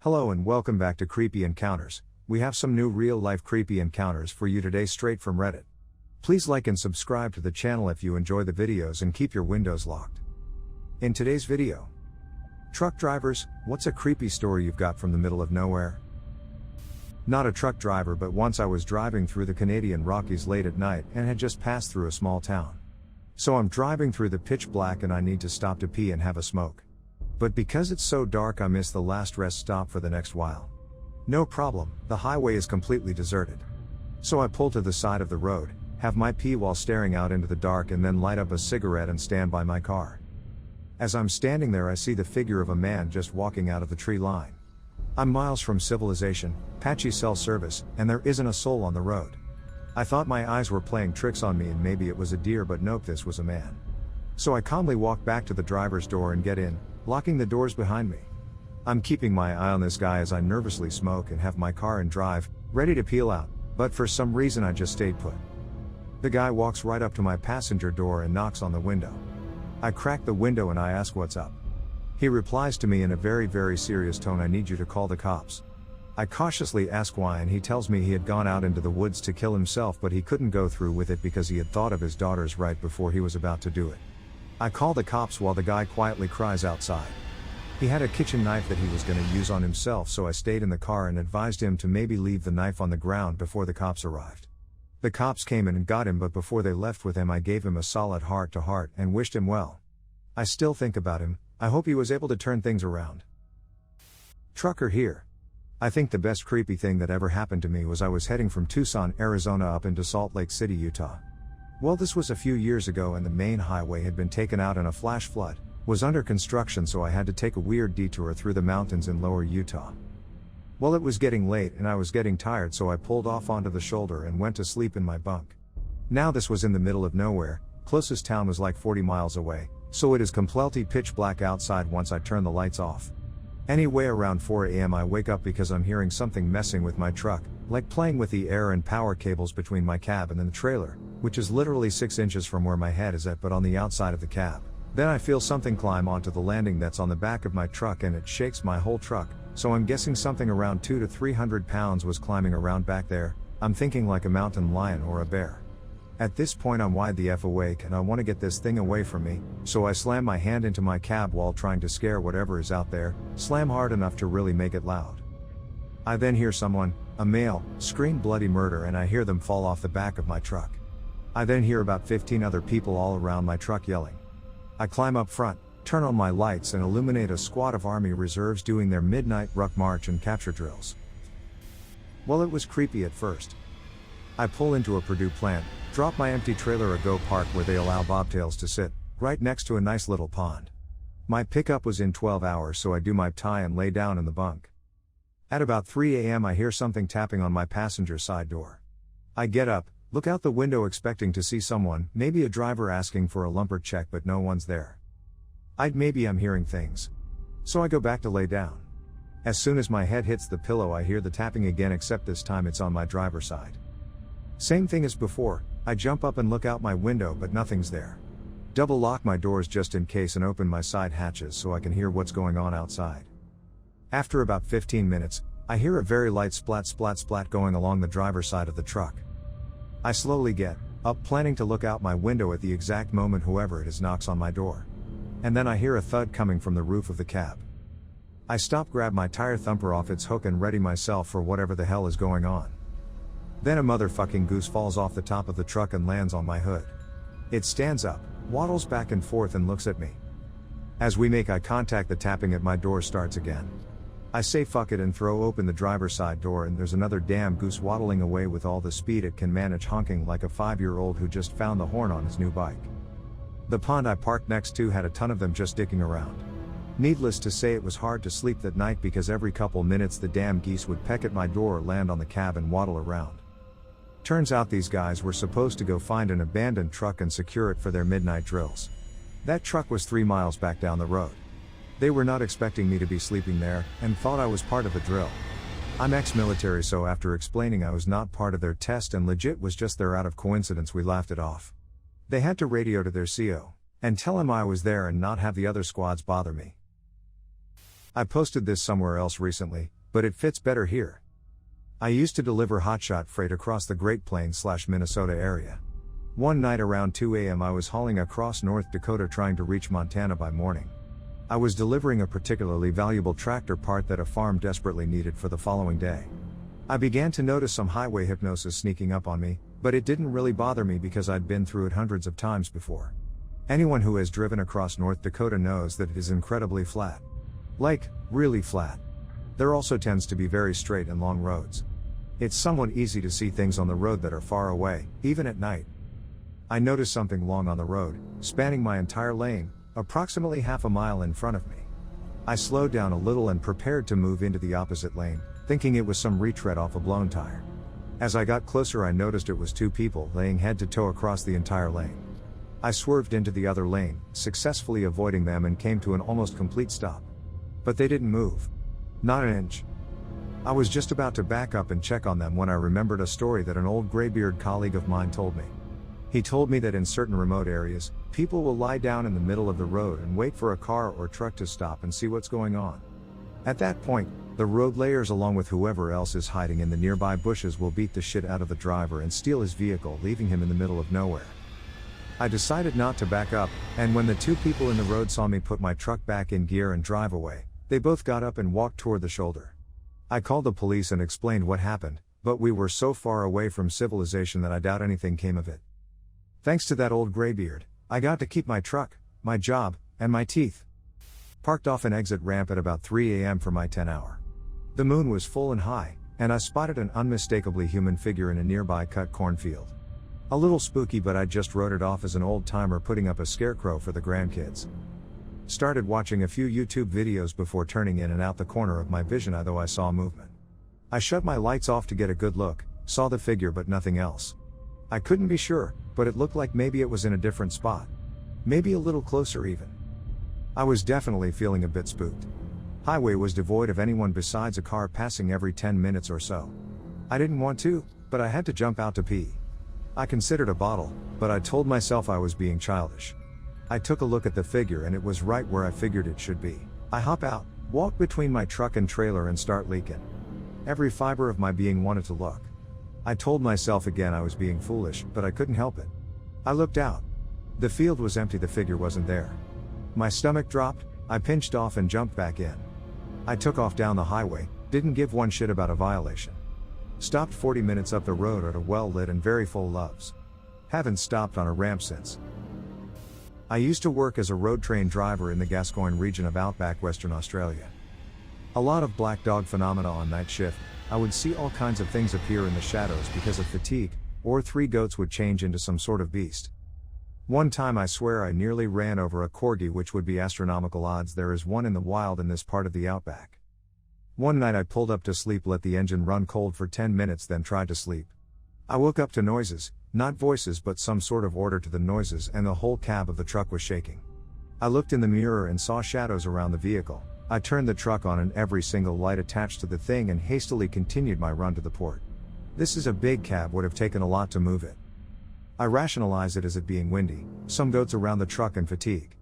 Hello and welcome back to Creepy Encounters. We have some new real-life creepy encounters for you today straight from Reddit. Please like and subscribe to the channel if you enjoy the videos and keep your windows locked. In today's video, truck drivers, what's a creepy story you've got from the middle of nowhere? Not a truck driver, but once I was driving through the Canadian Rockies late at night and had just passed through a small town. So I'm driving through the pitch black and I need to stop to pee and have a smoke. But because it's so dark, I miss the last rest stop for the next while. No problem, the highway is completely deserted. So I pull to the side of the road, have my pee while staring out into the dark, and then light up a cigarette and stand by my car. As I'm standing there, I see the figure of a man just walking out of the tree line. I'm miles from civilization, patchy cell service, and there isn't a soul on the road. I thought my eyes were playing tricks on me and maybe it was a deer, but nope, this was a man. So I calmly walk back to the driver's door and get in, locking the doors behind me. I'm keeping my eye on this guy as I nervously smoke and have my car in drive, ready to peel out, but for some reason I just stayed put. The guy walks right up to my passenger door and knocks on the window. I crack the window and I ask what's up. He replies to me in a very serious tone, "I need you to call the cops." I cautiously ask why, and he tells me he had gone out into the woods to kill himself, but he couldn't go through with it because he had thought of his daughters right before he was about to do it. I call the cops while the guy quietly cries outside. He had a kitchen knife that he was going to use on himself, so I stayed in the car and advised him to maybe leave the knife on the ground before the cops arrived. The cops came in and got him, but before they left with him I gave him a solid heart-to-heart and wished him well. I still think about him. I hope he was able to turn things around. Trucker here. I think the best creepy thing that ever happened to me was I was heading from Tucson, Arizona up into Salt Lake City, Utah. Well, this was a few years ago and the main highway had been taken out in a flash flood, was under construction, so I had to take a weird detour through the mountains in lower Utah. Well, it was getting late and I was getting tired, so I pulled off onto the shoulder and went to sleep in my bunk. Now this was in the middle of nowhere, closest town was like 40 miles away, so it is completely pitch black outside once I turn the lights off. Anyway, around 4 a.m. I wake up because I'm hearing something messing with my truck, like playing with the air and power cables between my cab and the trailer, which is literally 6 inches from where my head is at, but on the outside of the cab. Then I feel something climb onto the landing that's on the back of my truck and it shakes my whole truck, so I'm guessing something around 200 to 300 pounds was climbing around back there. I'm thinking like a mountain lion or a bear. At this point I'm wide the F awake and I want to get this thing away from me, so I slam my hand into my cab while trying to scare whatever is out there, slam hard enough to really make it loud. I then hear someone, a male, scream bloody murder, and I hear them fall off the back of my truck. I then hear about 15 other people all around my truck yelling. I climb up front, turn on my lights and illuminate a squad of Army reserves doing their midnight ruck march and capture drills. Well, it was creepy at first. I pull into a Purdue plant, drop my empty trailer at Go Park where they allow bobtails to sit, right next to a nice little pond. My pickup was in 12 hours, so I do my tie and lay down in the bunk. At about 3 a.m. I hear something tapping on my passenger side door. I get up, look out the window expecting to see someone, maybe a driver asking for a lumper check, but no one's there. Maybe I'm hearing things. So I go back to lay down. As soon as my head hits the pillow I hear the tapping again, except this time it's on my driver's side. Same thing as before, I jump up and look out my window, but nothing's there. Double lock my doors just in case and open my side hatches so I can hear what's going on outside. After about 15 minutes, I hear a very light splat going along the driver's side of the truck. I slowly get up, planning to look out my window at the exact moment whoever it is knocks on my door. And then I hear a thud coming from the roof of the cab. I stop, grab my tire thumper off its hook and ready myself for whatever the hell is going on. Then a motherfucking goose falls off the top of the truck and lands on my hood. It stands up, waddles back and forth and looks at me. As we make eye contact, the tapping at my door starts again. I say fuck it and throw open the driver's side door, and there's another damn goose waddling away with all the speed it can manage, honking like a 5-year-old who just found the horn on his new bike. The pond I parked next to had a ton of them just dicking around. Needless to say, it was hard to sleep that night because every couple minutes the damn geese would peck at my door, land on the cab and waddle around. Turns out these guys were supposed to go find an abandoned truck and secure it for their midnight drills. That truck was 3 miles back down the road. They were not expecting me to be sleeping there, and thought I was part of the drill. I'm ex-military, so after explaining I was not part of their test and legit was just there out of coincidence, we laughed it off. They had to radio to their CO and tell him I was there and not have the other squads bother me. I posted this somewhere else recently, but it fits better here. I used to deliver hotshot freight across the Great Plains/Minnesota area. One night around 2 a.m. I was hauling across North Dakota trying to reach Montana by morning. I was delivering a particularly valuable tractor part that a farm desperately needed for the following day. I began to notice some highway hypnosis sneaking up on me, but it didn't really bother me because I'd been through it hundreds of times before. Anyone who has driven across North Dakota knows that it is incredibly flat. Like, really flat. There also tends to be very straight and long roads. It's somewhat easy to see things on the road that are far away, even at night. I noticed something long on the road, spanning my entire lane, approximately half a mile in front of me. I slowed down a little and prepared to move into the opposite lane, thinking it was some retread off a blown tire. As I got closer, I noticed it was two people laying head to toe across the entire lane. I swerved into the other lane, successfully avoiding them, and came to an almost complete stop. But they didn't move. Not an inch. I was just about to back up and check on them when I remembered a story that an old graybeard colleague of mine told me. He told me that in certain remote areas, people will lie down in the middle of the road and wait for a car or truck to stop and see what's going on. At that point, the road layers along with whoever else is hiding in the nearby bushes will beat the shit out of the driver and steal his vehicle, leaving him in the middle of nowhere. I decided not to back up, and when the two people in the road saw me put my truck back in gear and drive away, they both got up and walked toward the shoulder. I called the police and explained what happened, but we were so far away from civilization that I doubt anything came of it. Thanks to that old graybeard, I got to keep my truck, my job, and my teeth. Parked off an exit ramp at about 3 a.m. for my 10-hour. The moon was full and high, and I spotted an unmistakably human figure in a nearby cut cornfield. A little spooky, but I just wrote it off as an old-timer putting up a scarecrow for the grandkids. Started watching a few YouTube videos before turning in and out the corner of my vision though I saw movement. I shut my lights off to get a good look, saw the figure but nothing else. I couldn't be sure, but it looked like maybe it was in a different spot. Maybe a little closer even. I was definitely feeling a bit spooked. Highway was devoid of anyone besides a car passing every 10 minutes or so. I didn't want to, but I had to jump out to pee. I considered a bottle, but I told myself I was being childish. I took a look at the figure and it was right where I figured it should be. I hop out, walk between my truck and trailer and start leaking. Every fiber of my being wanted to look. I told myself again I was being foolish, but I couldn't help it. I looked out. The field was empty, the figure wasn't there. My stomach dropped, I pinched off and jumped back in. I took off down the highway, didn't give one shit about a violation. Stopped 40 minutes up the road at a well-lit and very full Love's. Haven't stopped on a ramp since. I used to work as a road train driver in the Gascoyne region of outback Western Australia. A lot of black dog phenomena on night shift. I would see all kinds of things appear in the shadows because of fatigue, or 3 goats would change into some sort of beast. One time I swear I nearly ran over a corgi, which would be astronomical odds there is one in the wild in this part of the outback. One night I pulled up to sleep, let the engine run cold for 10 minutes, then tried to sleep. I woke up to noises, not voices but some sort of order to the noises, and the whole cab of the truck was shaking. I looked in the mirror and saw shadows around the vehicle. I turned the truck on and every single light attached to the thing and hastily continued my run to the port. This is a big cab, would have taken a lot to move it. I rationalized it as it being windy, some goats around the truck, and fatigue.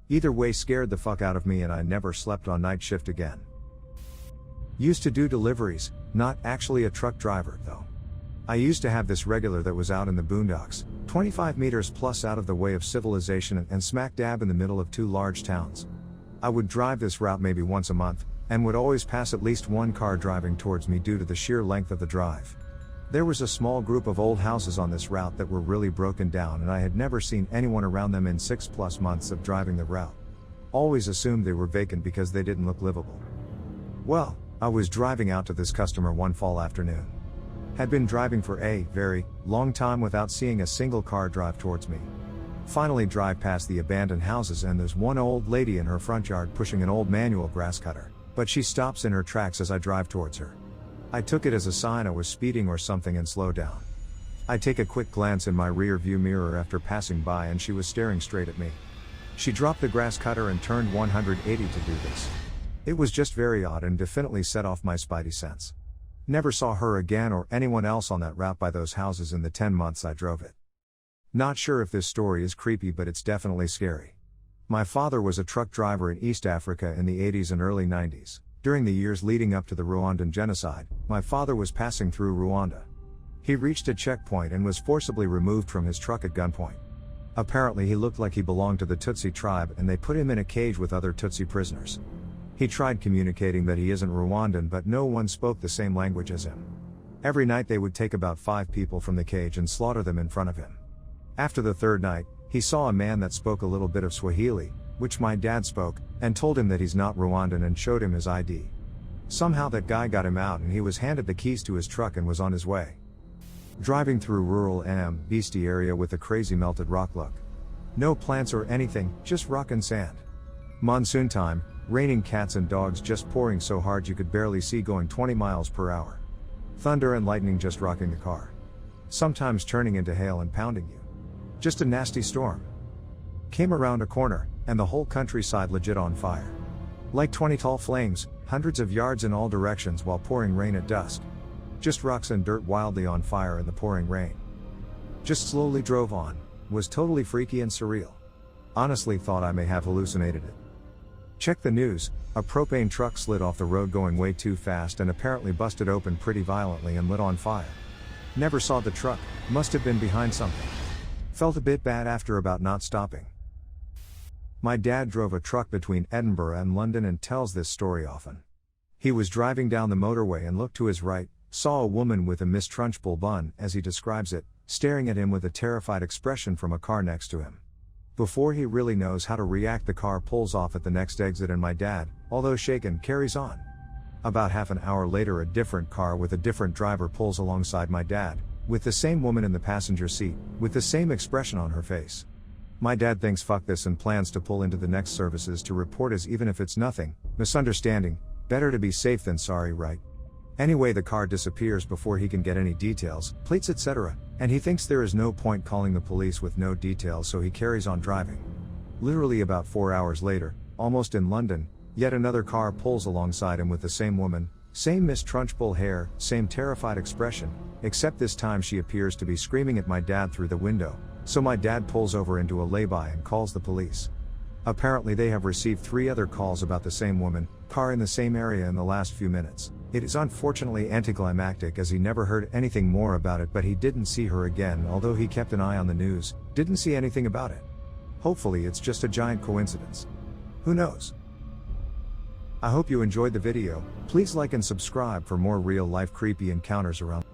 Either way scared the fuck out of me and I never slept on night shift again. Used to do deliveries, not actually a truck driver though. I used to have this regular that was out in the boondocks, 25 meters plus out of the way of civilization and smack dab in the middle of 2 large towns. I would drive this route maybe once a month, and would always pass at least one car driving towards me due to the sheer length of the drive. There was a small group of old houses on this route that were really broken down, and I had never seen anyone around them in 6+ months of driving the route. Always assumed they were vacant because they didn't look livable. Well, I was driving out to this customer one fall afternoon. Had been driving for a very long time without seeing a single car drive towards me. Finally drive past the abandoned houses and there's one old lady in her front yard pushing an old manual grass cutter, but she stops in her tracks as I drive towards her. I took it as a sign I was speeding or something and slowed down. I take a quick glance in my rear view mirror after passing by and she was staring straight at me. She dropped the grass cutter and turned 180 to do this. It was just very odd and definitely set off my spidey sense. Never saw her again or anyone else on that route by those houses in the 10 months I drove it. Not sure if this story is creepy, but it's definitely scary. My father was a truck driver in East Africa in the 80s and early 90s. During the years leading up to the Rwandan genocide, my father was passing through Rwanda. He reached a checkpoint and was forcibly removed from his truck at gunpoint. Apparently he looked like he belonged to the Tutsi tribe and they put him in a cage with other Tutsi prisoners. He tried communicating that he isn't Rwandan, but no one spoke the same language as him. Every night they would take about 5 people from the cage and slaughter them in front of him. After the third night, he saw a man that spoke a little bit of Swahili, which my dad spoke, and told him that he's not Rwandan and showed him his ID. Somehow that guy got him out and he was handed the keys to his truck and was on his way. Driving through rural Beastie area with a crazy melted rock look. No plants or anything, just rock and sand. Monsoon time, raining cats and dogs just pouring so hard you could barely see going 20 miles per hour. Thunder and lightning just rocking the car. Sometimes turning into hail and pounding you. Just a nasty storm. Came around a corner, and the whole countryside legit on fire. Like 20 tall flames, hundreds of yards in all directions while pouring rain at dusk. Just rocks and dirt wildly on fire in the pouring rain. Just slowly drove on, was totally freaky and surreal. Honestly thought I may have hallucinated it. Check the news, a propane truck slid off the road going way too fast and apparently busted open pretty violently and lit on fire. Never saw the truck, must have been behind something. Felt a bit bad after about not stopping. My dad drove a truck between Edinburgh and London and tells this story often. He was driving down the motorway and looked to his right, saw a woman with a Miss Trunchbull bun, as he describes it, staring at him with a terrified expression from a car next to him. Before he really knows how to react, the car pulls off at the next exit and my dad, although shaken, carries on. About half an hour later, a different car with a different driver pulls alongside my dad, with the same woman in the passenger seat, with the same expression on her face. My dad thinks fuck this and plans to pull into the next services to report, as even if it's nothing, misunderstanding, better to be safe than sorry, right? Anyway, the car disappears before he can get any details, plates etc., and he thinks there is no point calling the police with no details, so he carries on driving. Literally about 4 hours later, almost in London, yet another car pulls alongside him with the same woman, same Miss Trunchbull hair, same terrified expression, except this time she appears to be screaming at my dad through the window, so my dad pulls over into a lay-by and calls the police. Apparently they have received 3 other calls about the same woman, car in the same area in the last few minutes. It is unfortunately anticlimactic as he never heard anything more about it, but he didn't see her again, although he kept an eye on the news, didn't see anything about it. Hopefully it's just a giant coincidence. Who knows? I hope you enjoyed the video. Please like and subscribe for more real-life creepy encounters around.